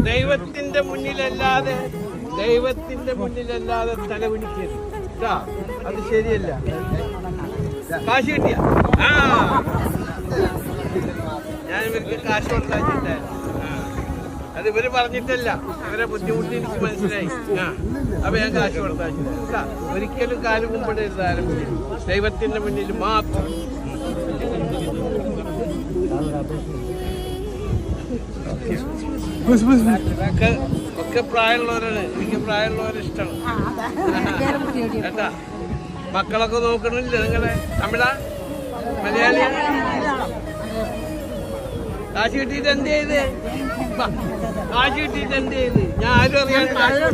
ദൈവത്തിന്റെ മുന്നിലല്ലാതെ തല പിടിക്കരുത് കേട്ടാ. അത് ശരിയല്ല. കാശ് കിട്ടിയ ഞാൻ ഇവർക്ക് കാശ് കൊടുത്താച്ചിട്ടായിരുന്നു. അത് ഇവര് പറഞ്ഞിട്ടല്ല, ഇവരെ ബുദ്ധിമുട്ട് എനിക്ക് മനസ്സിലായി. അപ്പൊ ഞാൻ കാശ് കൊടുത്താച്ചില്ല. ഒരിക്കലും കാല് കുമ്പിടരുത് ആരും മുന്നിൽ, ദൈവത്തിന്റെ മുന്നിൽ മാത്രം. ഒക്കെ പ്രായമുള്ളവരാണ്, എനിക്ക് പ്രായമുള്ളവരെ ഇഷ്ടമാണ് കേട്ടാ. മക്കളൊക്കെ നോക്കണില്ല നിങ്ങളെ? തമിഴാ മലയാളിയാണ്? കാശ് കിട്ടിയിട്ട് എന്ത് ചെയ്ത്? കാശ് കിട്ടിയിട്ട് എന്ത് ചെയ്ത്? ഞാൻ ആരും അറിയാൻ